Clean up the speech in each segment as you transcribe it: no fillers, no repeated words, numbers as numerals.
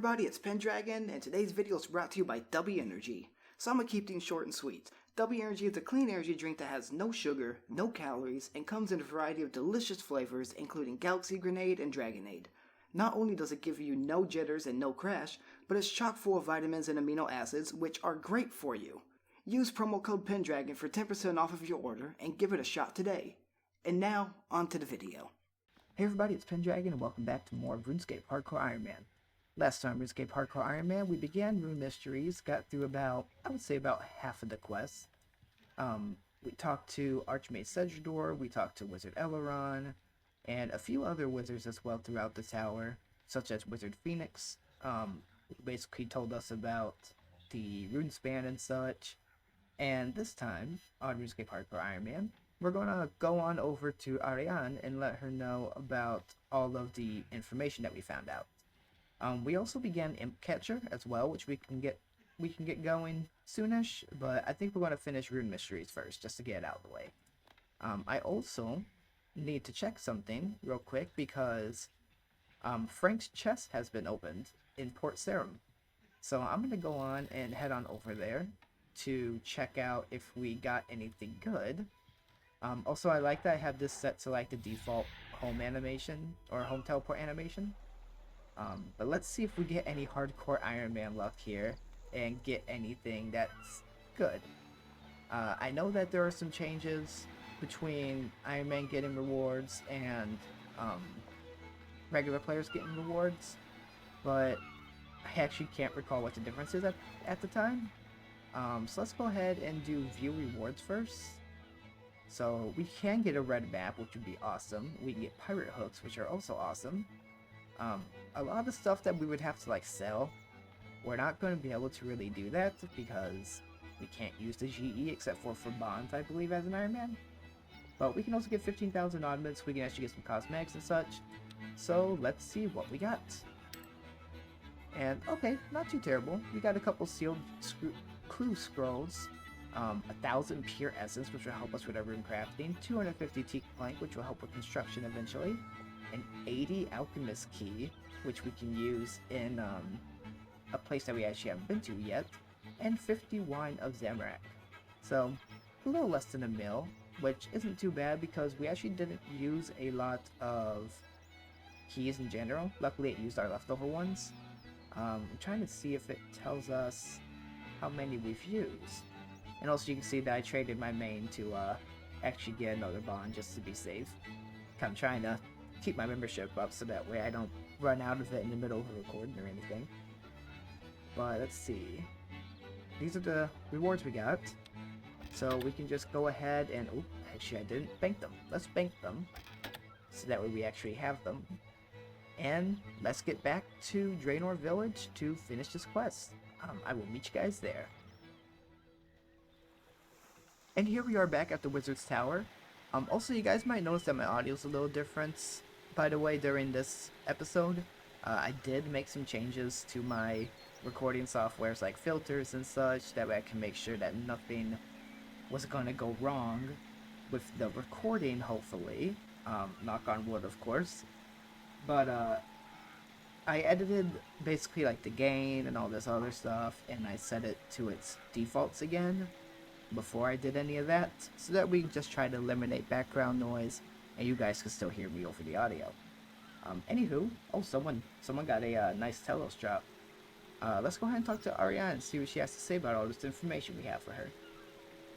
everybody, it's Pendragon, and today's video is brought to you by W Energy. So I'm gonna keep things short and sweet. W Energy is a clean energy drink that has no sugar, no calories, and comes in a variety of delicious flavors, including Galaxy Grenade and Dragonade. Not only does it give you no jitters and no crash, but it's chock full of vitamins and amino acids, which are great for you. Use promo code Pendragon for 10% off of your order, and give it a shot today. And now, on to the video. Hey everybody, it's Pendragon, and welcome back to more Runescape Hardcore Ironman. Last time, Runescape Hardcore Ironman, we began Rune Mysteries, got through about half of the quests. We talked to Archmage Sedrador, we talked to Wizard Eleron, and a few other wizards as well throughout the tower, such as Wizard Phoenix, who basically told us about the Runespan and such. And this time, on Runescape Hardcore Ironman, we're going to go on over to Ariane and let her know about all of the information that we found out. We also began Imp Catcher as well, which we can get going soonish, but I think we're going to finish Rune Mysteries first, just to get it out of the way. I also need to check something real quick because Frank's chest has been opened in Port Sarim. So I'm going to go on and head on over there to check out if we got anything good. Also, I like that I have this set to like the default home animation or home teleport animation. But let's see if we get any hardcore Iron Man luck here and get anything that's good. I know that there are some changes between Iron Man getting rewards and regular players getting rewards, but I actually can't recall what the difference is at the time. So let's go ahead and do view rewards first. So we can get a red map, which would be awesome. We can get pirate hooks, which are also awesome. A lot of stuff that we would have to like sell, we're not going to be able to really do that because we can't use the GE except for bonds, I believe, as an Iron Man. But we can also get 15,000 oddments. We can actually get some cosmetics and such. So let's see what we got. And okay, not too terrible. We got a couple sealed clue scrolls. 1,000 pure essence, which will help us with our rune crafting, 250 teak plank, which will help with construction eventually, an 80 alchemist key, which we can use in a place that we actually haven't been to yet, and 50 wine of Zamorak. So a little less than a mil, which isn't too bad because we actually didn't use a lot of keys in general. Luckily it used our leftover ones. I'm trying to see if it tells us how many we've used. And also you can see that I traded my main to actually get another bond just to be safe. I'm trying to keep my membership up so that way I don't run out of it in the middle of a recording or anything. But let's see. These are the rewards we got. So we can just go ahead and... Oh, actually I didn't bank them. Let's bank them. So that way we actually have them. And let's get back to Draenor Village to finish this quest. I will meet you guys there. And here we are back at the Wizard's Tower. Also, you guys might notice that my audio's a little different, by the way, during this episode. I did make some changes to my recording softwares, like filters and such, that way I can make sure that nothing was going to go wrong with the recording, hopefully. Knock on wood, of course. But, I edited basically like the gain and all this other stuff, and I set it to its defaults again before I did any of that, so that we just try to eliminate background noise and you guys can still hear me over the audio. Anywho, oh, someone got a nice Telos drop. Let's go ahead and talk to Ariane and see what she has to say about all this information we have for her.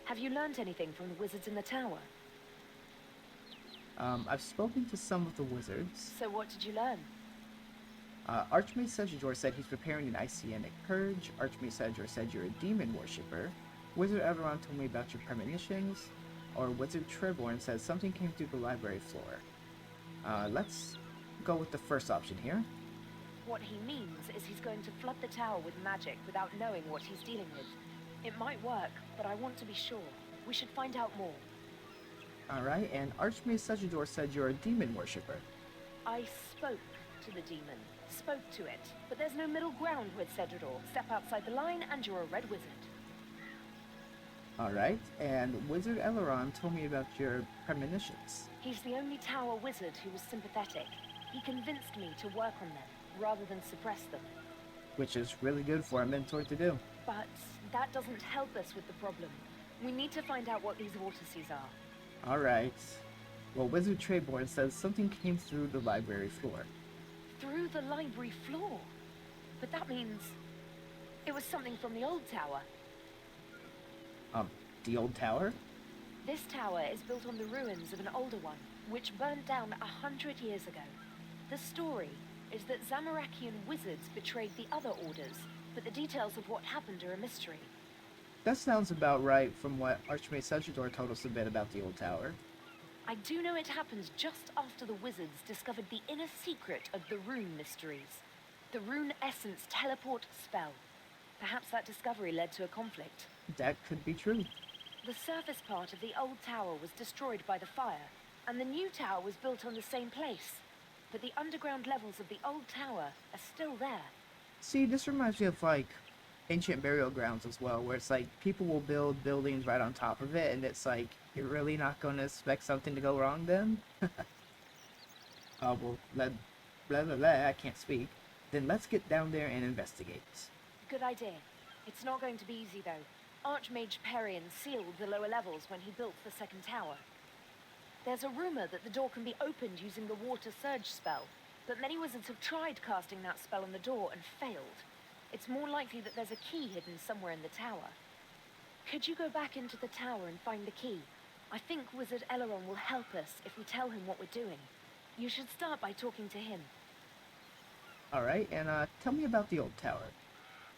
Have you learned anything from the wizards in the tower? I've spoken to some of the wizards. So what did you learn? Archmage Sedrador said he's preparing an Icianic Purge. Archmage Sedrador said you're a demon worshipper. Wizard Everon told me about your premonitions, or Wizard Trevorn says something came through the library floor. Let's go with the first option here. What he means is he's going to flood the tower with magic without knowing what he's dealing with. It might work, but I want to be sure. We should find out more. Alright, and Archmage Sedrador said you're a demon worshipper. I spoke to the demon, spoke to it, but there's no middle ground with Sedrador. Step outside the line and you're a red wizard. Alright, and Wizard Eleron told me about your premonitions. He's the only tower wizard who was sympathetic. He convinced me to work on them, rather than suppress them. which is really good for a mentor to do. But that doesn't help us with the problem. We need to find out what these vortices are. Alright. Well, Wizard Trayborn says something came through the library floor. Through the library floor? But that means it was something from the old tower. The old tower? This tower is built on the ruins of an older one, which burned down 100 years ago. The story is that Zamorakian wizards betrayed the other orders, but the details of what happened are a mystery. That sounds about right from what Archmage Sajidor told us a bit about the old tower. I do know it happened just after the wizards discovered the inner secret of the rune mysteries. The rune essence teleport spell. Perhaps that discovery led to a conflict. That could be true. The surface part of the old tower was destroyed by the fire, and the new tower was built on the same place. But the underground levels of the old tower are still there. See, this reminds me of, like, ancient burial grounds as well, where it's like people will build buildings right on top of it, and it's like, you're really not going to expect something to go wrong then? Well, blah, blah, blah, blah, I can't speak. Then let's get down there and investigate. Good idea. It's not going to be easy, though. Archmage Perian sealed the lower levels when he built the second tower. There's a rumor that the door can be opened using the water surge spell, but many wizards have tried casting that spell on the door and failed. It's more likely that there's a key hidden somewhere in the tower. Could you go back into the tower and find the key? I think Wizard Eleron will help us if we tell him what we're doing. You should start by talking to him. Alright, and tell me about the old tower.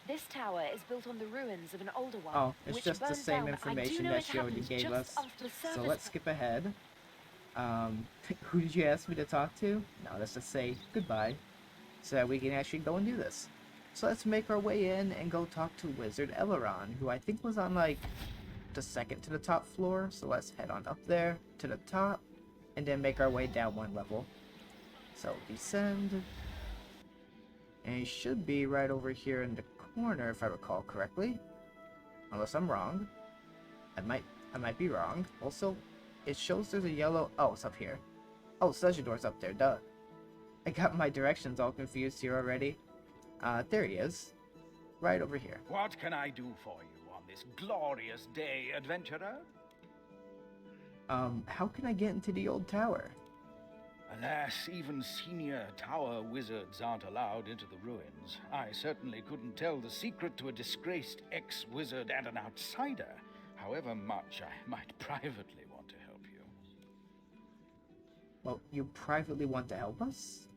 This tower is built on the ruins of an older one. Oh, it's which just the burned same down. information that she already gave us. So let's skip ahead. Who did you ask me to talk to? No, let's just say goodbye, so that we can actually go and do this. So let's make our way in and go talk to Wizard Eleron, who I think was on, like, the second to the top floor. So let's head on up there to the top, and then make our way down one level. So descend, and he should be right over here in the corner, if I recall correctly. Unless I'm wrong. I might be wrong. Also, it shows there's a yellow... Oh, it's up here. Oh, Sajidor's up there, duh. I got my directions all confused here already. There he is. Right over here. What can I do for you on this glorious day, adventurer? How can I get into the old tower? Alas, even senior tower wizards aren't allowed into the ruins. I certainly couldn't tell the secret to a disgraced ex-wizard and an outsider, however much I might privately want to help you. Well, you privately want to help us?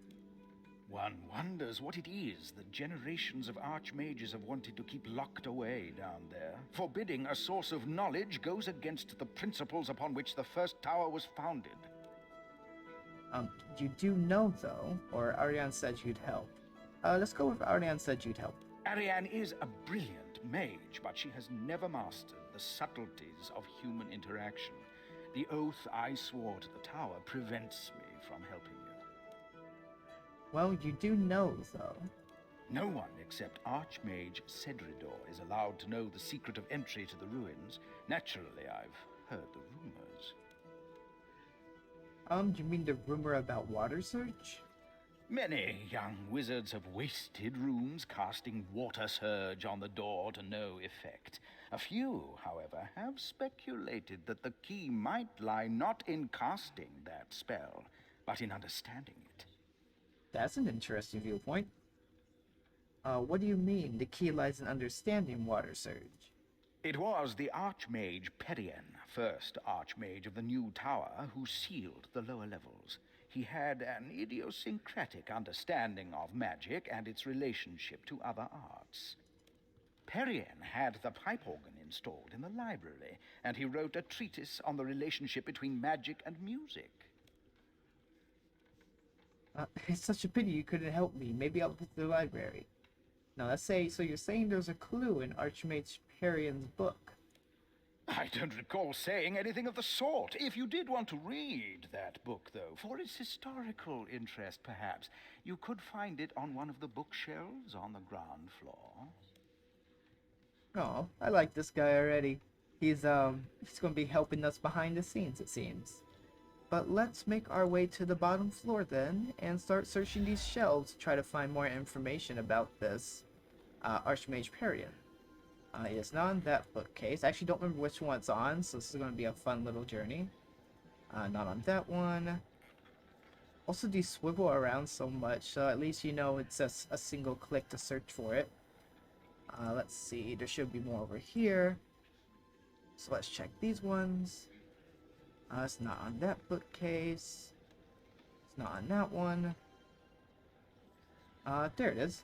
One wonders what it is that generations of archmages have wanted to keep locked away down there. Forbidding a source of knowledge goes against the principles upon which the first tower was founded. You do know, though, or Ariane said you'd help. Let's go with Ariane said you'd help. Ariane is a brilliant mage, but she has never mastered the subtleties of human interaction. The oath I swore to the tower prevents me from helping you. Well, you do know, though. No one except Archmage Cedridor is allowed to know the secret of entry to the ruins. Naturally, I've heard the rumors. You mean the rumor about water surge? Many young wizards have wasted rooms casting water surge on the door to no effect. A few, however, have speculated that the key might lie not in casting that spell, but in understanding it. That's an interesting viewpoint. What do you mean the key lies in understanding water surge? It was the Archmage Perian, first Archmage of the new tower, who sealed the lower levels. He had an idiosyncratic understanding of magic and its relationship to other arts. Perian had the pipe organ installed in the library, and he wrote a treatise on the relationship between magic and music. It's such a pity you couldn't help me. Maybe I'll go to the library. Now let's say, so you're saying there's a clue in Archmage Perian's book? I don't recall saying anything of the sort. If you did want to read that book, though, for its historical interest, perhaps, you could find it on one of the bookshelves on the ground floor. Oh, I like this guy already. He's gonna be helping us behind the scenes, it seems. But let's make our way to the bottom floor then, and start searching these shelves to try to find more information about this. Archmage Perion. It is not on that bookcase. I actually don't remember which one it's on, so this is going to be a fun little journey. Not on that one. Also, these swivel around so much, so at least you know it's a single click to search for it. Let's see, there should be more over here. So let's check these ones. It's not on that bookcase. It's not on that one. There it is.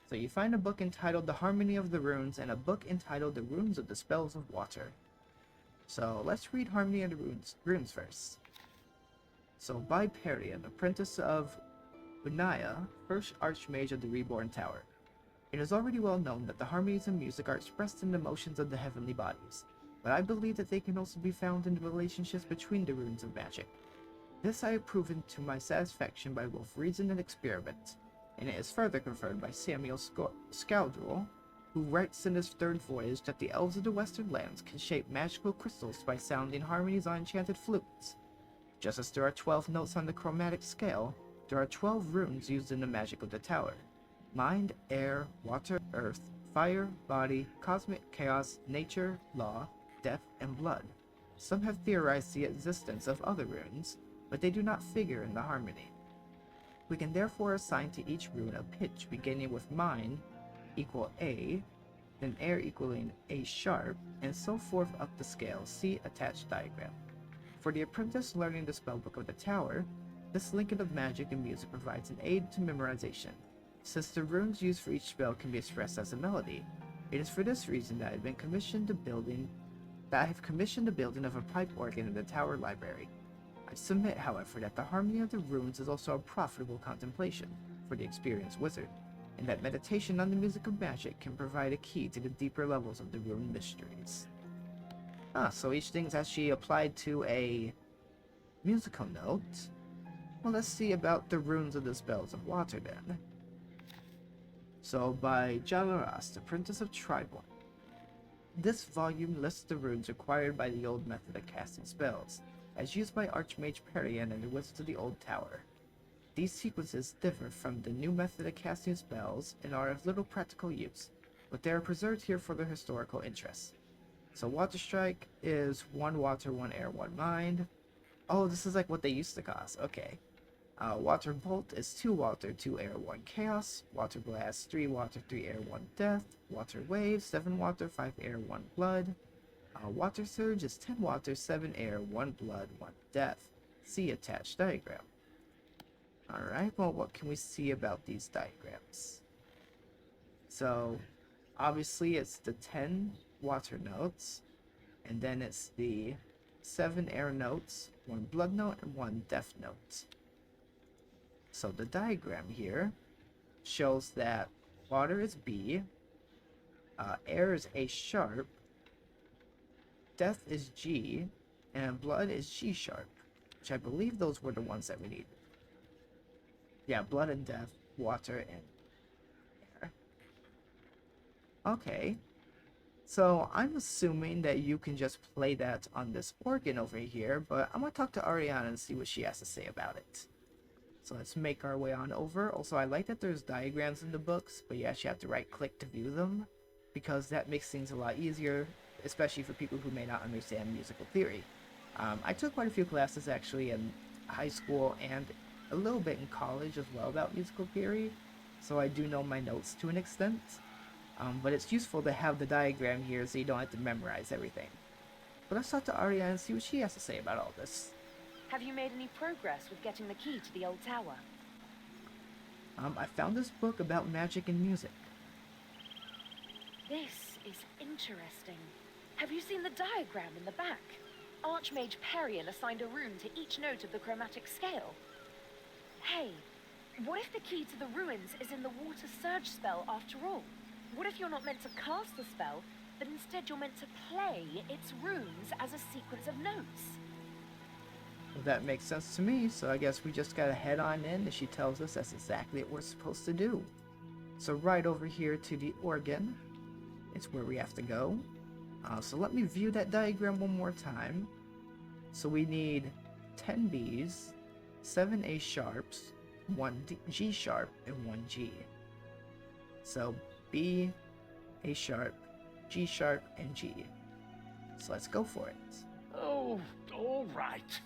So you find a book entitled The Harmony of the Runes and a book entitled The Runes of the Spells of Water. So let's read Harmony of the Runes first. So by Perion, apprentice of Unaya, first Archmage of the Reborn Tower. It is already well known that the harmonies of music are expressed in the motions of the heavenly bodies, but I believe that they can also be found in the relationships between the runes of magic. This I have proven to my satisfaction by both reason and experiment, and it is further confirmed by Samuel Scoundrel, who writes in his third voyage that the elves of the western lands can shape magical crystals by sounding harmonies on enchanted flutes. Just as there are 12 notes on the chromatic scale, there are 12 runes used in the magic of the tower. Mind, air, water, earth, fire, body, cosmic chaos, nature, law, death, and blood. Some have theorized the existence of other runes, but they do not figure in the harmony. We can therefore assign to each rune a pitch beginning with mind equal A, then air equaling A sharp, and so forth up the scale. See attached diagram. For the apprentice learning the spellbook of the tower, this linking of magic and music provides an aid to memorization, since the runes used for each spell can be expressed as a melody. It is for this reason that I have commissioned the building of a pipe organ in the tower library. I submit, however, that the harmony of the runes is also a profitable contemplation for the experienced wizard, and that meditation on the music of magic can provide a key to the deeper levels of the rune mysteries. So each thing is actually applied to a musical note. Well, let's see about the runes of the spells of water then. So by Jalaras, the Apprentice of Triborn. This volume lists the runes required by the old method of casting spells, as used by Archmage Perion and the Wizards of the Old Tower. These sequences differ from the new method of casting spells and are of little practical use, but they are preserved here for their historical interest. So Water Strike is 1 water, 1 air, 1 mind. Oh, this is like what they used to cost. Okay. Water Bolt is 2 water, 2 air, 1 chaos. Water Blast, 3 water, 3 air, 1 death. Water Wave, 7 water, 5 air, 1 blood. Water Surge is 10 water, 7 air, 1 blood, 1 death. See attached diagram. Alright, well, what can we see about these diagrams? So, obviously it's the 10 water notes, and then it's the 7 air notes, 1 blood note, and 1 death note. So the diagram here shows that water is B, air is A sharp, death is G, and blood is G sharp, which I believe those were the ones that we need. Yeah, blood and death, water and air. Okay. So I'm assuming that you can just play that on this organ over here, but I'm going to talk to Ariana and see what she has to say about it. So let's make our way on over. Also, I like that there's diagrams in the books, but you actually have to right click to view them, because that makes things a lot easier, especially for people who may not understand musical theory. I took quite a few classes actually in high school and a little bit in college as well about musical theory, so I do know my notes to an extent. But it's useful to have the diagram here so you don't have to memorize everything. But let's talk to Ariana and see what she has to say about all this. Have you made any progress with getting the key to the old tower? I found this book about magic and music. This is interesting. Have you seen the diagram in the back? Archmage Perion assigned a rune to each note of the chromatic scale. Hey, what if the key to the ruins is in the water surge spell after all? What if you're not meant to cast the spell, but instead you're meant to play its runes as a sequence of notes? Well, that makes sense to me, so I guess we just gotta head on in and she tells us that's exactly what we're supposed to do. So right over here to the organ is where we have to go. So let me view that diagram one more time. So we need 10 Bs, 7 A sharps, 1 G sharp, and 1 G. So B, A sharp, G sharp, and G. So let's go for it. Oh, all right.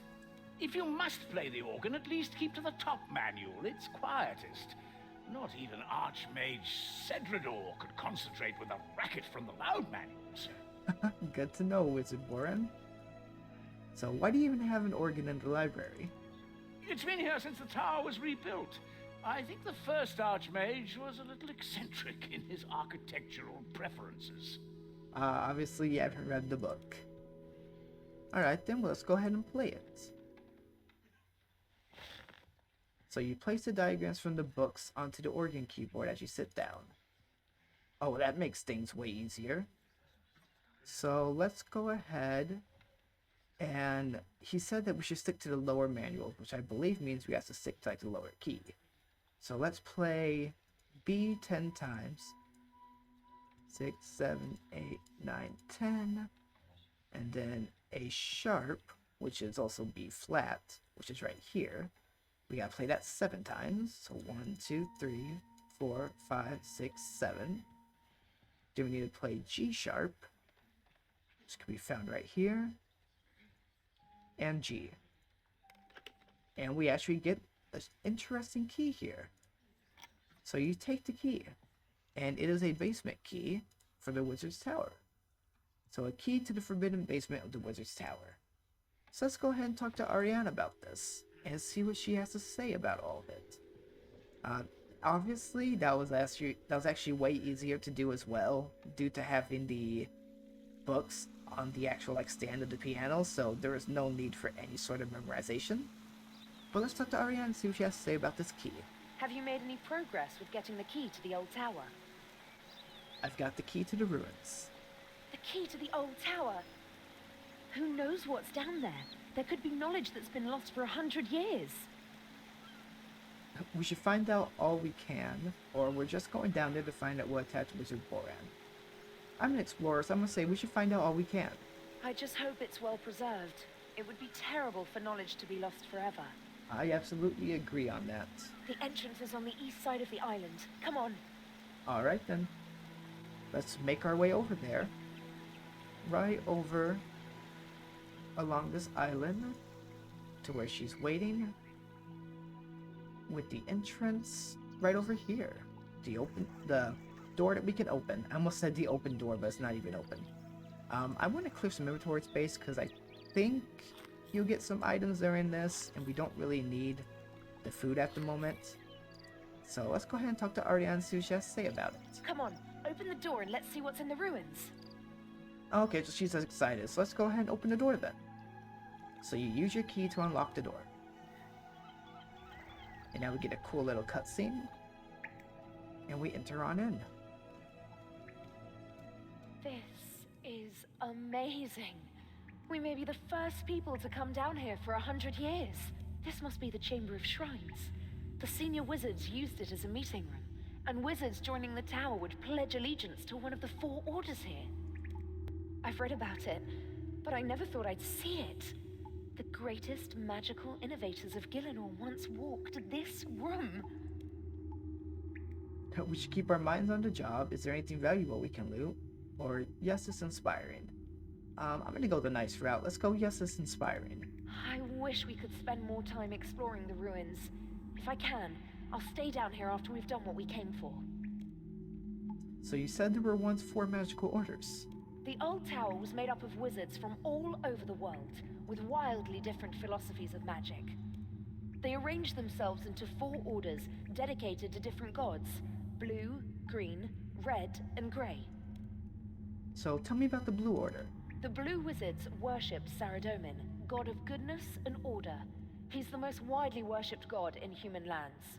If you must play the organ, at least keep to the top manual. It's quietest. Not even Archmage Cedrador could concentrate with a racket from the loud manuals. Good to know, Wizard Warren. So why do you even have an organ in the library? It's been here since the tower was rebuilt. I think the first Archmage was a little eccentric in his architectural preferences. Obviously you haven't read the book. Alright then, well, let's go ahead and play it. So you place the diagrams from the books onto the organ keyboard as you sit down. Oh, that makes things way easier. So let's go ahead, and he said that we should stick to the lower manual, which I believe means we have to stick to like the lower key. So let's play B 10 times. 6, 7, 8, 9, 10. And then A sharp, which is also B flat, which is right here. We gotta play that 7 times. So 1, 2, 3, 4, 5, 6, 7. Then we need to play G sharp, which can be found right here, and G. And we actually get an interesting key here. So you take the key, and it is a basement key for the Wizard's Tower. So a key to the forbidden basement of the Wizard's Tower. So let's go ahead and talk to Ariane about this, and see what she has to say about all of it. Obviously, that was actually way easier to do as well, due to having the books on the actual stand of the piano, so there is no need for any sort of memorization. But let's talk to Ariane and see what she has to say about this key. Have you made any progress with getting the key to the old tower? I've got the key to the ruins. The key to the old tower? Who knows what's down there? There could be knowledge that's been lost for 100 years. We should find out all we can, or we're just going down there to find out what attached Wizard Boran. I'm an explorer, so I'm gonna say we should find out all we can. I just hope it's well preserved. It would be terrible for knowledge to be lost forever. I absolutely agree on that. The entrance is on the east side of the island. Come on. Alright then. Let's make our way over there. Right over along this island to where she's waiting, with the entrance right over here. The door that we can open. I almost said the open door, but it's not even open. I want to clear some inventory space because I think you'll get some items there in this, and we don't really need the food at the moment. So let's go ahead and talk to Ariane and see what she has to say about it. Come on, open the door and let's see what's in the ruins. Okay, so she's excited, so let's go ahead and open the door then. So you use your key to unlock the door. And now we get a cool little cutscene. And we enter on in. This is amazing. We may be the first people to come down here for 100 years. This must be the Chamber of Shrines. The senior wizards used it as a meeting room, and wizards joining the tower would pledge allegiance to one of the 4 orders here. I've read about it, but I never thought I'd see it. The greatest magical innovators of Gielinor once walked this room. We should keep our minds on the job. Is there anything valuable we can loot? Or, yes, it's inspiring. I'm gonna go the nice route. Let's go, yes, it's inspiring. I wish we could spend more time exploring the ruins. If I can, I'll stay down here after we've done what we came for. So you said there were once 4 magical orders. The old tower was made up of wizards from all over the world, with wildly different philosophies of magic. They arranged themselves into 4 orders dedicated to different gods: blue, green, red, and grey. So tell me about the Blue Order. The blue wizards worship Saradomin, god of goodness and order. He's the most widely worshipped god in human lands.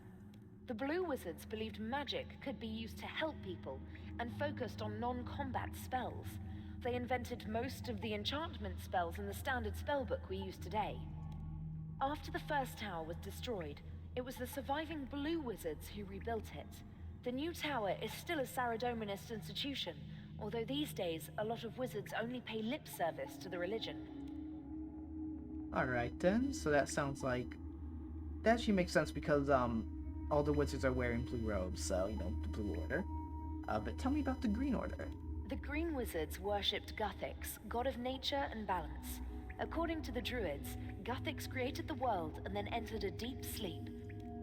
The blue wizards believed magic could be used to help people and focused on non-combat spells. They invented most of the enchantment spells in the standard spellbook we use today. After the first tower was destroyed, it was the surviving blue wizards who rebuilt it. The new tower is still a Saradominist institution, although these days a lot of wizards only pay lip service to the religion. Alright then, so that sounds like... That actually makes sense because, all the wizards are wearing blue robes, so, the Blue Order. But tell me about the Green Order. The Green Wizards worshipped Guthix, god of nature and balance. According to the Druids, Guthix created the world and then entered a deep sleep.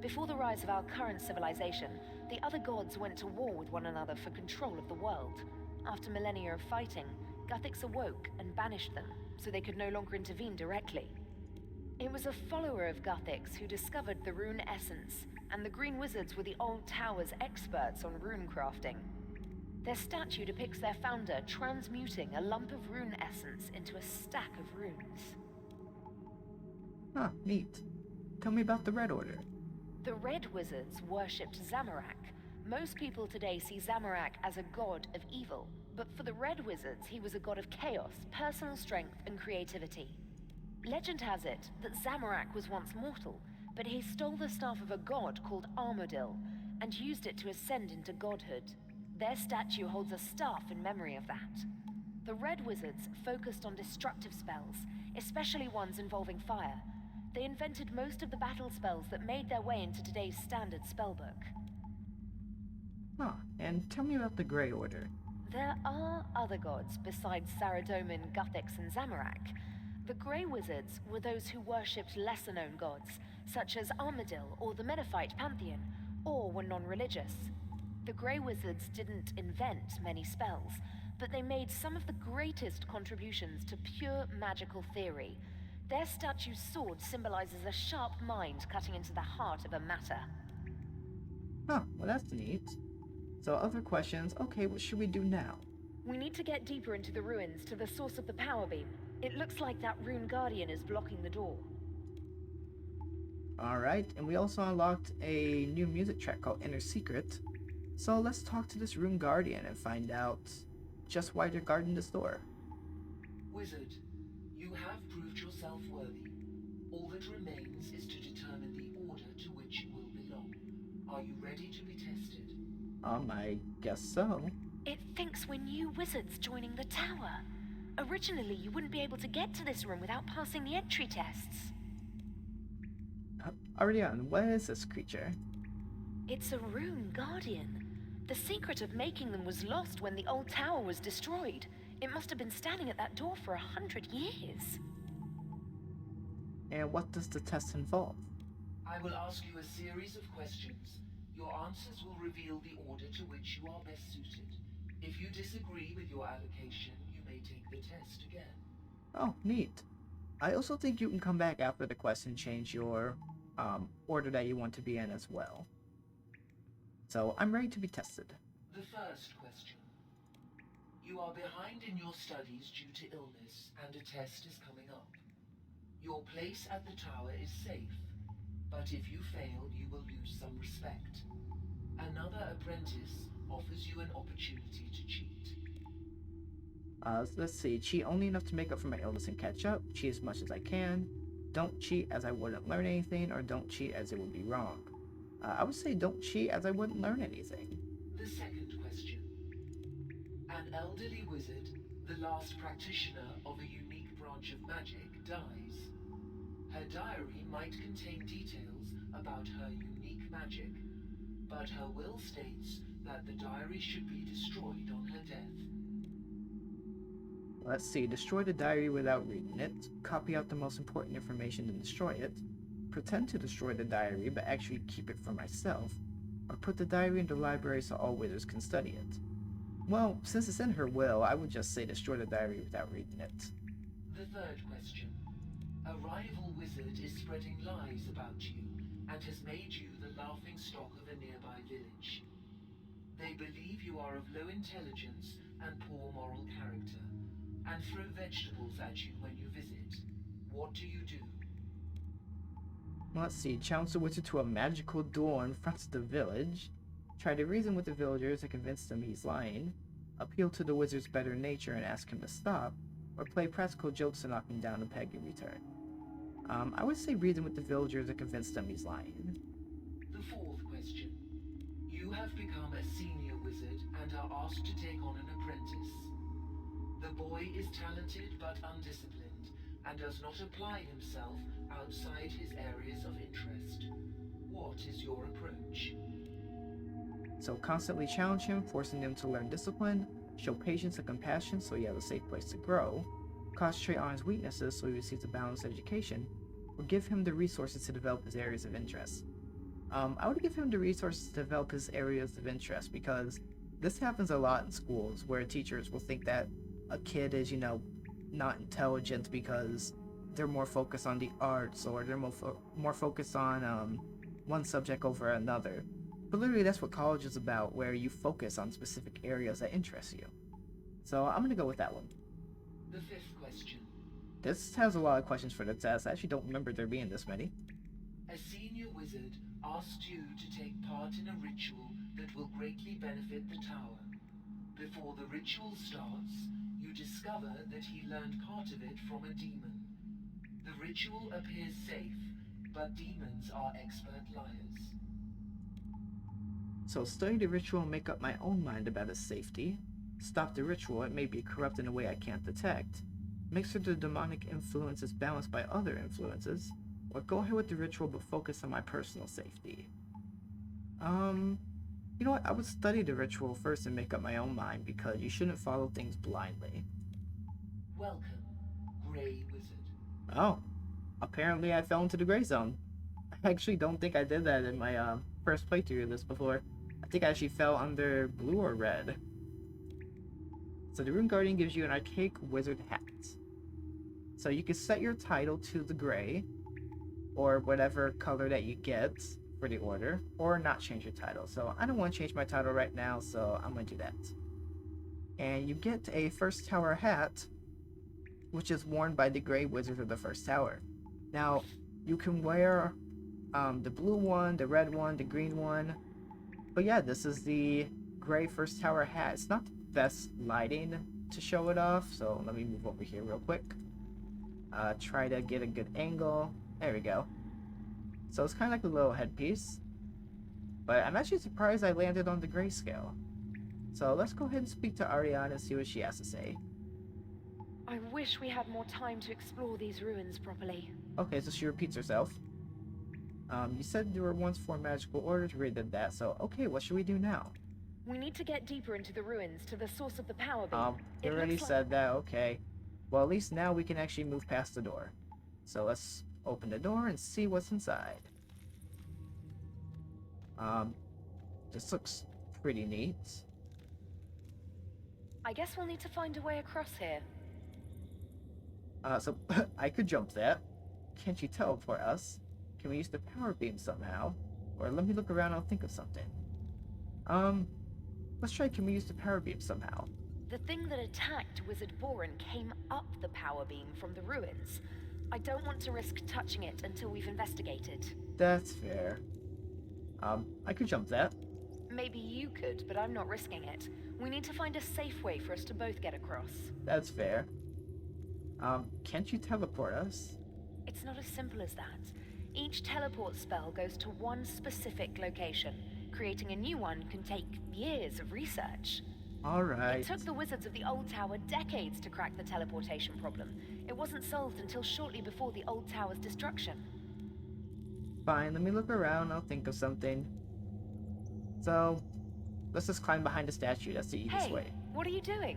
Before the rise of our current civilization, the other gods went to war with one another for control of the world. After millennia of fighting, Guthix awoke and banished them, so they could no longer intervene directly. It was a follower of Guthix who discovered the rune essence, and the Green Wizards were the old tower's experts on rune crafting. Their statue depicts their founder transmuting a lump of rune essence into a stack of runes. Huh, neat. Tell me about the Red Order. The Red Wizards worshipped Zamorak. Most people today see Zamorak as a god of evil, but for the Red Wizards, he was a god of chaos, personal strength, and creativity. Legend has it that Zamorak was once mortal, but he stole the staff of a god called Armadil and used it to ascend into godhood. Their statue holds a staff in memory of that. The Red Wizards focused on destructive spells, especially ones involving fire. They invented most of the battle spells that made their way into today's standard spellbook. Huh, and tell me about the Grey Order. There are other gods besides Saradomin, Guthix, and Zamorak. The Grey Wizards were those who worshipped lesser-known gods, such as Armadil or the Menaphite pantheon, or were non-religious. The Grey Wizards didn't invent many spells, but they made some of the greatest contributions to pure magical theory. Their statue's sword symbolizes a sharp mind cutting into the heart of a matter. Huh, well that's neat. So other questions, okay, what should we do now? We need to get deeper into the ruins to the source of the power beam. It looks like that rune guardian is blocking the door. Alright, and we also unlocked a new music track called Inner Secret. So let's talk to this rune guardian and find out just why they're guarding this door. Wizard, you have proved yourself worthy. All that remains is to determine the order to which you will belong. Are you ready to be tested? I guess so. It thinks we're new wizards joining the tower. Originally, you wouldn't be able to get to this room without passing the entry tests. Ariane, what is this creature? It's a rune guardian. The secret of making them was lost when the old tower was destroyed. It must have been standing at that door for 100 years. And what does the test involve? I will ask you a series of questions. Your answers will reveal the order to which you are best suited. If you disagree with your allocation, you may take the test again. Oh, neat. I also think you can come back after the quest and change your order that you want to be in as well. So I'm ready to be tested. The first question. You are behind in your studies due to illness, and a test is coming up. Your place at the tower is safe, but if you fail, you will lose some respect. Another apprentice offers you an opportunity to cheat. Let's see. Cheat only enough to make up for my illness and catch up. Cheat as much as I can. Don't cheat as I wouldn't learn anything, or don't cheat as it would be wrong. I would say don't cheat as I wouldn't learn anything. The second question. An elderly wizard, the last practitioner of a unique branch of magic, dies. Her diary might contain details about her unique magic, but her will states that the diary should be destroyed on her death. Let's see. Destroy the diary without reading it. Copy out the most important information and destroy it. Pretend to destroy the diary, but actually keep it for myself. Or put the diary in the library so all wizards can study it. Well, since it's in her will, I would just say destroy the diary without reading it. The third question. A rival wizard is spreading lies about you and has made you the laughingstock of a nearby village. They believe you are of low intelligence and poor moral character, and throw vegetables at you when you visit. What do you do? Let's see. Challenge the wizard to a magical duel in front of the village. Try to reason with the villagers and convince them he's lying. Appeal to the wizard's better nature and ask him to stop. Or play practical jokes to knock him down a peg in return. I would say reason with the villagers and convince them he's lying. The fourth question. You have become a senior wizard and are asked to take on an apprentice. The boy is talented but undisciplined and does not apply himself outside his areas of interest. What is your approach? So constantly challenge him, forcing him to learn discipline, show patience and compassion so he has a safe place to grow, concentrate on his weaknesses so he receives a balanced education, or give him the resources to develop his areas of interest. I would give him the resources to develop his areas of interest because this happens a lot in schools where teachers will think that a kid is, not intelligent because they're more focused on the arts or they're more focused on one subject over another. But literally, that's what college is about, where you focus on specific areas that interest you. So I'm gonna go with that one. The fifth question. This has a lot of questions for the test. I actually don't remember there being this many. A senior wizard asked you to take part in a ritual that will greatly benefit the tower. Before the ritual starts, you discover that he learned part of it from a demon. The ritual appears safe, but demons are expert liars. So study the ritual and make up my own mind about its safety. Stop the ritual, it may be corrupt in a way I can't detect. Make sure the demonic influence is balanced by other influences. Or go ahead with the ritual but focus on my personal safety. You know what? I would study the ritual first and make up my own mind because you shouldn't follow things blindly. Welcome, Grey Wizard. Oh, apparently I fell into the gray zone. I actually don't think I did that in my first playthrough of this before. I think I actually fell under blue or red. So the Rune Guardian gives you an archaic wizard hat. So you can set your title to the gray, or whatever color that you get for the order, or not change your title. So I don't want to change my title right now, so I'm going to do that. And you get a First Tower hat, which is worn by the Grey Wizard of the First Tower. Now, you can wear the blue one, the red one, the green one. But yeah, this is the Grey First Tower hat. It's not the best lighting to show it off, so let me move over here real quick. Try to get a good angle. There we go. So it's kind of like a little headpiece. But I'm actually surprised I landed on the grayscale. So let's go ahead and speak to Ariane and see what she has to say. I wish we had more time to explore these ruins properly. Okay, so she repeats herself. You said there were once 4 magical orders. We did that, so okay, what should we do now? We need to get deeper into the ruins to the source of the power beam. You already said that, okay. Well, at least now we can actually move past the door. So let's open the door and see what's inside. This looks pretty neat. I guess we'll need to find a way across here. So I could jump that. Can't you teleport us? Can we use the power beam somehow? Or let me look around, I'll think of something. Let's try, can we use the power beam somehow? The thing that attacked Wizard Boren came up the power beam from the ruins. I don't want to risk touching it until we've investigated. That's fair. I could jump that. Maybe you could, but I'm not risking it. We need to find a safe way for us to both get across. That's fair. Can't you teleport us? It's not as simple as that. Each teleport spell goes to one specific location. Creating a new one can take years of research. Alright. It took the wizards of the old tower decades to crack the teleportation problem. It wasn't solved until shortly before the old tower's destruction. Fine, let me look around, I'll think of something. So, let's just climb behind the statue, that's the easiest way. What are you doing?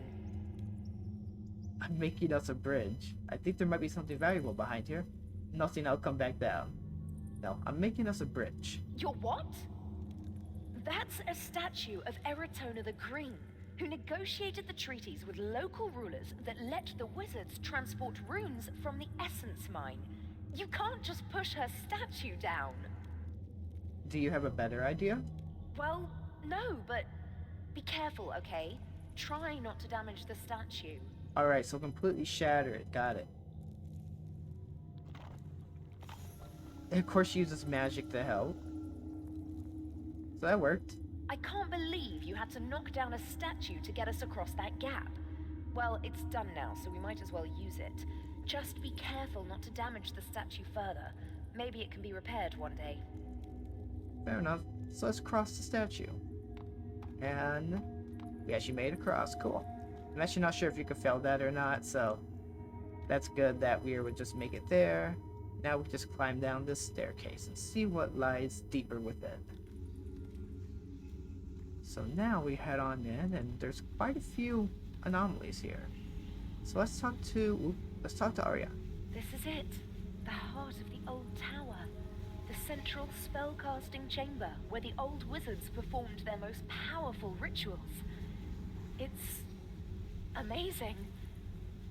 I'm making us a bridge. I think there might be something valuable behind here. Nothing, I'll come back down. No, I'm making us a bridge. You're what? That's a statue of Eratona the Green, who negotiated the treaties with local rulers that let the wizards transport runes from the Essence Mine. You can't just push her statue down. Do you have a better idea? Well, no, but be careful, okay? Try not to damage the statue. Alright, so completely shatter it. Got it. And of course she uses magic to help. So that worked. I can't believe you had to knock down a statue to get us across that gap. Well, it's done now, so we might as well use it. Just be careful not to damage the statue further. Maybe it can be repaired one day. Fair enough. So let's cross the statue. And we actually made it across. Cool. I'm actually not sure if you could fail that or not, so that's good that we would just make it there. Now we just climb down this staircase and see what lies deeper within. So now we head on in, and there's quite a few anomalies here. So let's talk to Arya. This is it. The heart of the old tower. The central spellcasting chamber where the old wizards performed their most powerful rituals. It's amazing.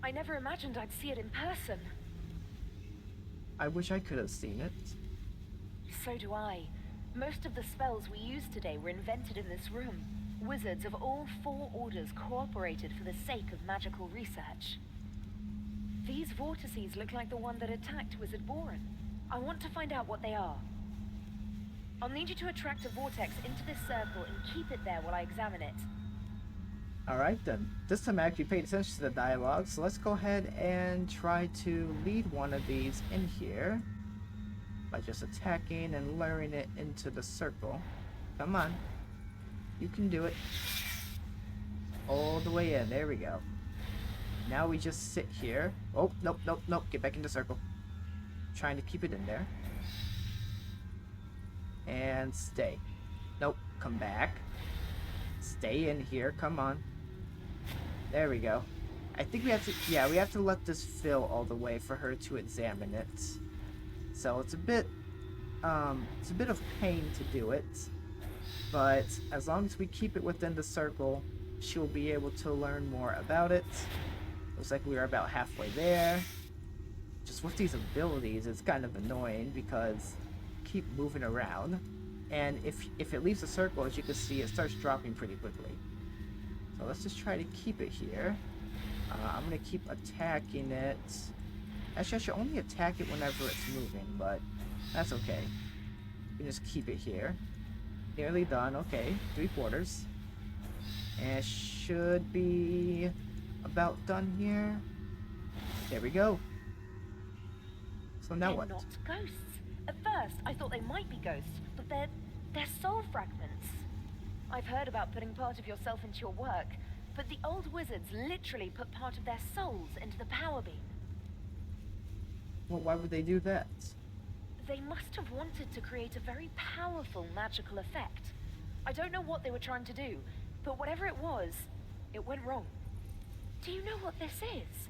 I never imagined I'd see it in person. I wish I could have seen it. So do I. Most of the spells we used today were invented in this room. Wizards of all 4 orders cooperated for the sake of magical research. These vortices look like the one that attacked Wizard Boren. I want to find out what they are. I'll need you to attract a vortex into this circle and keep it there while I examine it. Alright then. This time I actually paid attention to the dialogue, so let's go ahead and try to lead one of these in here by just attacking and luring it into the circle. Come on. You can do it. All the way in. There we go. Now we just sit here. Oh, nope, nope, nope. Get back in the circle. Trying to keep it in there. And stay. Nope, come back. Stay in here. Come on. There we go. I think we have to, yeah, we have to let this fill all the way for her to examine it. So it's a bit of pain to do it, but as long as we keep it within the circle, she'll be able to learn more about it. Looks like we are about halfway there. Just with these abilities, it's kind of annoying because keep moving around, and if it leaves the circle, as you can see, it starts dropping pretty quickly. So let's just try to keep it here. I'm gonna keep attacking it. Actually, I should only attack it whenever it's moving, but that's okay. You can just keep it here. Nearly done. Okay, 3/4. And it should be about done here. There we go. So now They're what? not ghosts. At first, I thought they might be ghosts, but they're soul fragments. I've heard about putting part of yourself into your work, but the old wizards literally put part of their souls into the power beam. Well, why would they do that? They must have wanted to create a very powerful magical effect. I don't know what they were trying to do, but whatever it was, it went wrong. Do you know what this is?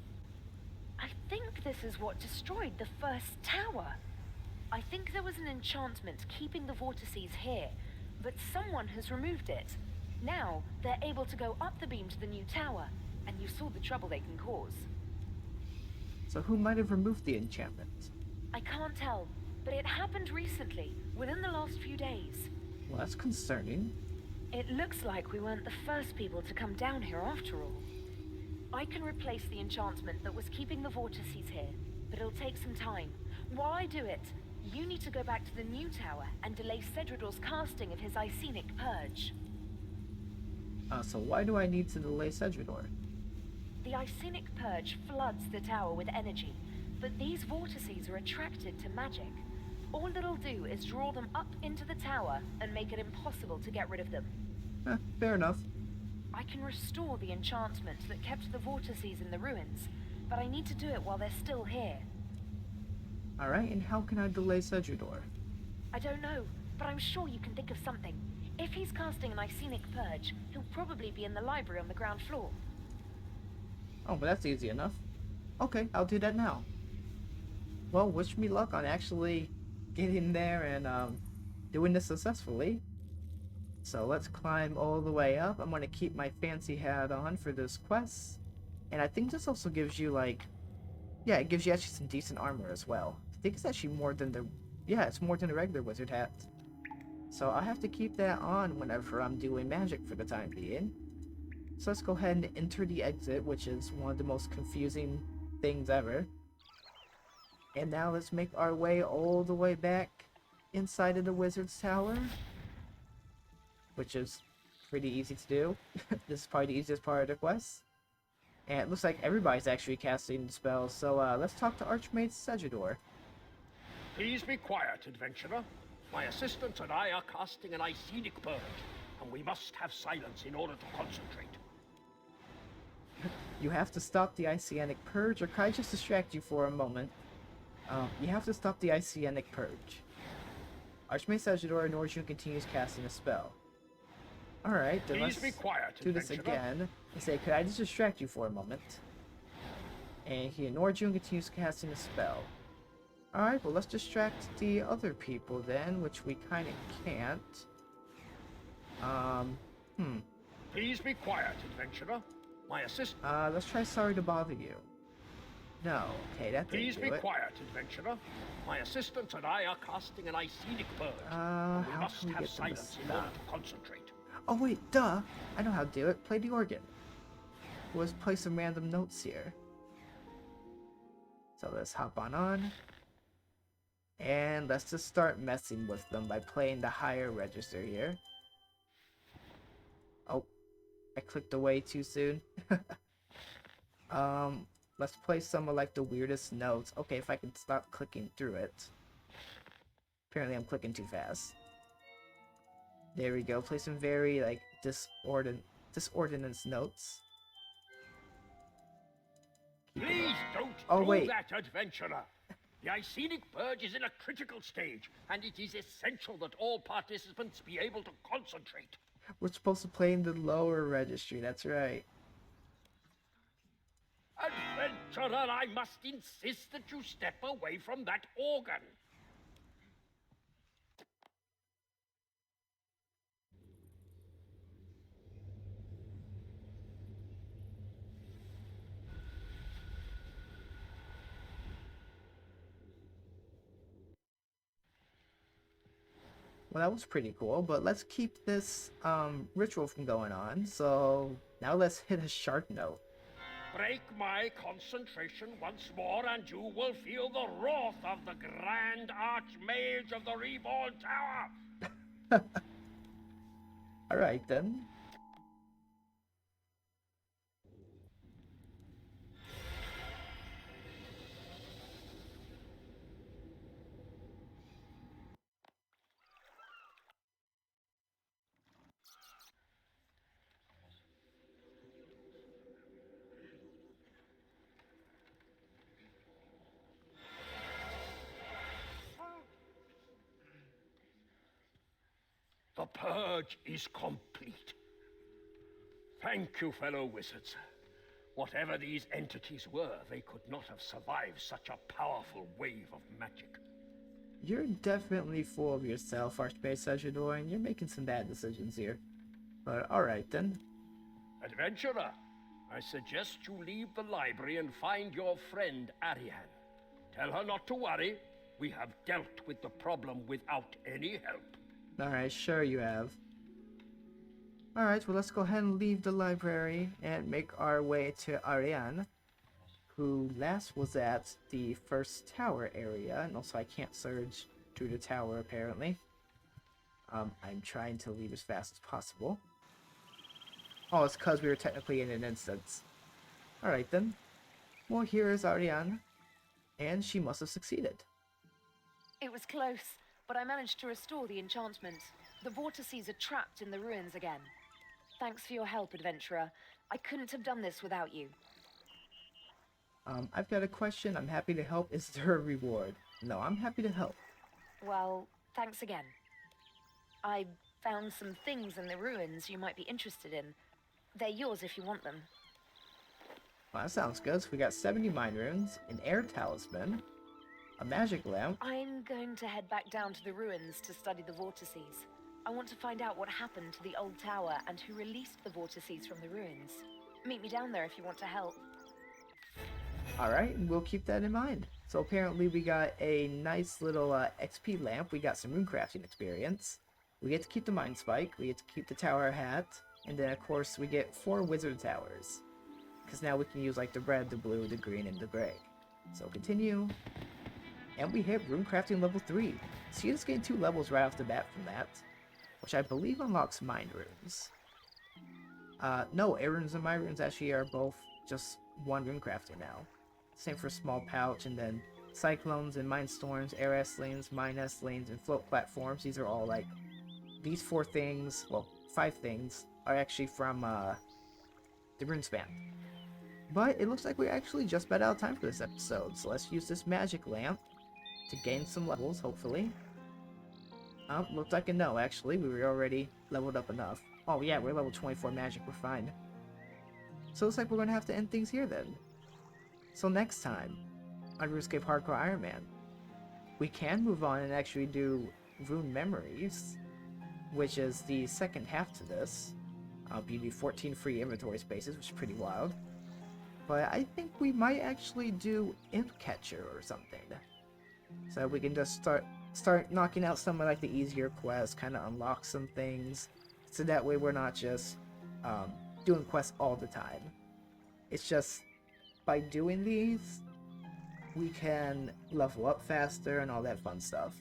I think this is what destroyed the first tower. I think there was an enchantment keeping the vortices here, but someone has removed it. Now, they're able to go up the beam to the new tower, and you saw the trouble they can cause. So who might have removed the enchantment? I can't tell, but it happened recently, within the last few days. Well, that's concerning. It looks like we weren't the first people to come down here after all. I can replace the enchantment that was keeping the vortices here, but it'll take some time. While I do it, you need to go back to the new tower and delay Cedridor's casting of his Icenic Purge. So why do I need to delay Cedridor? The Icenic Purge floods the tower with energy, but these vortices are attracted to magic. All it'll do is draw them up into the tower and make it impossible to get rid of them. Fair enough. I can restore the enchantment that kept the vortices in the ruins, but I need to do it while they're still here. Alright, and how can I delay Cedridor? I don't know, but I'm sure you can think of something. If he's casting an Icenic Purge, he'll probably be in the library on the ground floor. Oh, but that's easy enough. Okay, I'll do that now. Well, wish me luck on actually getting there and doing this successfully. So let's climb all the way up. I'm going to keep my fancy hat on for this quest. And I think this also gives you like, yeah, it gives you actually some decent armor as well. I think it's actually more than the, yeah, it's more than the regular wizard hat. So I'll have to keep that on whenever I'm doing magic for the time being. So let's go ahead and enter the exit, which is one of the most confusing things ever. And now let's make our way all the way back inside of the wizard's tower, which is pretty easy to do. This is probably the easiest part of the quest. And it looks like everybody's actually casting spells, so let's talk to Archmage Cedridor. Please be quiet, adventurer. My assistant and I are casting an Icenic Purge, and we must have silence in order to concentrate. You have to stop the Icenic Purge, or can I just distract you for a moment? You have to stop the Icenic Purge. Archmage Cedridor, in order to continue casting a spell. Alright, then Please be let's quiet, do this adventurer. again and say, could I just distract you for a moment? And he ignored you and continues casting a spell. Alright, well let's distract the other people then, which we kind of can't. Please be quiet, adventurer. My assist. Let's try Sorry to Bother You. No, okay, that Please didn't be do it. quiet, adventurer. My assistant and I are casting an icenic purge. We How must can we have get them to silence in order stop? to concentrate. Oh wait, duh! I know how to do it. Play the organ. Let's play some random notes here. So let's hop on. And let's just start messing with them by playing the higher register here. Oh, I clicked away too soon. Let's play some of like the weirdest notes. Okay, if I can stop clicking through it. Apparently I'm clicking too fast. There we go. Play some very like disordinance notes. Please don't Oh, do wait. that, adventurer. The icenic purge is in a critical stage, and it is essential that all participants be able to concentrate. We're supposed to play in the lower registry, that's right. Adventurer, I must insist that you step away from that organ. Well, that was pretty cool, but let's keep this ritual from going on. So now let's hit a sharp note. Break my concentration once more, and you will feel the wrath of the Grand Archmage of the Reborn Tower. Alright then. The purge is complete. Thank you, fellow wizards. Whatever these entities were, they could not have survived such a powerful wave of magic. You're definitely full of yourself, Archmage Sajador, and you're making some bad decisions here. But alright then. Adventurer, I suggest you leave the library and find your friend Ariane. Tell her not to worry. We have dealt with the problem without any help. Alright, sure you have. Alright, well let's go ahead and leave the library and make our way to Ariane, who last was at the first tower area, and also I can't surge through the tower apparently. I'm trying to leave as fast as possible. Oh, it's because we were technically in an instance. Alright then. Well, here is Ariane, and she must have succeeded. It was close, but I managed to restore the enchantment. The vortices are trapped in the ruins again. Thanks for your help, adventurer. I couldn't have done this without you. I've got a question. I'm happy to help. Is there a reward? No, I'm happy to help. Well, thanks again. I found some things in the ruins you might be interested in. They're yours if you want them. Well, that sounds good. So we got 70 mind runes, an air talisman, a magic lamp. I'm going to head back down to the ruins to study the vortices. I want to find out what happened to the old tower and who released the vortices from the ruins. Meet me down there if you want to help. Alright, we'll keep that in mind. So apparently we got a nice little XP lamp. We got some rune crafting experience. We get to keep the mind spike. We get to keep the tower hat. And then of course we get 4 wizard towers. Because now we can use like the red, the blue, the green, and the gray. So continue. And we hit rune crafting level 3. So you just gain 2 levels right off the bat from that. Which I believe unlocks mind runes. No, air runes and mind runes actually are both just 1 rune crafting now. Same for small pouch, and then cyclones and mind storms, air S-lanes, mine S-lanes, and float platforms. These are all like, these 4 things, well, 5 things, are actually from the rune span. But it looks like we're actually just about out of time for this episode, so let's use this magic lamp to gain some levels, hopefully. Looks like a no, actually. We were already leveled up enough. Oh yeah, we're level 24 magic, we're fine. So it looks like we're gonna have to end things here then. So next time, on RuneScape Hardcore Iron Man, we can move on and actually do Rune Memories, which is the second half to this. You need 14 free inventory spaces, which is pretty wild. But I think we might actually do Imp Catcher or something. So we can just start knocking out some of like the easier quests, kind of unlock some things. So that way we're not just doing quests all the time. It's just by doing these, we can level up faster and all that fun stuff.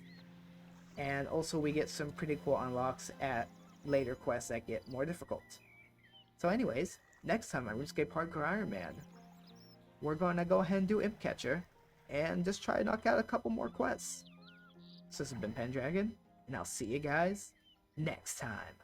And also we get some pretty cool unlocks at later quests that get more difficult. So anyways, next time on RuneScape Hardcore Iron Man, we're gonna go ahead and do Imp Catcher and just try to knock out a couple more quests. So this has been Pendragon, and I'll see you guys next time.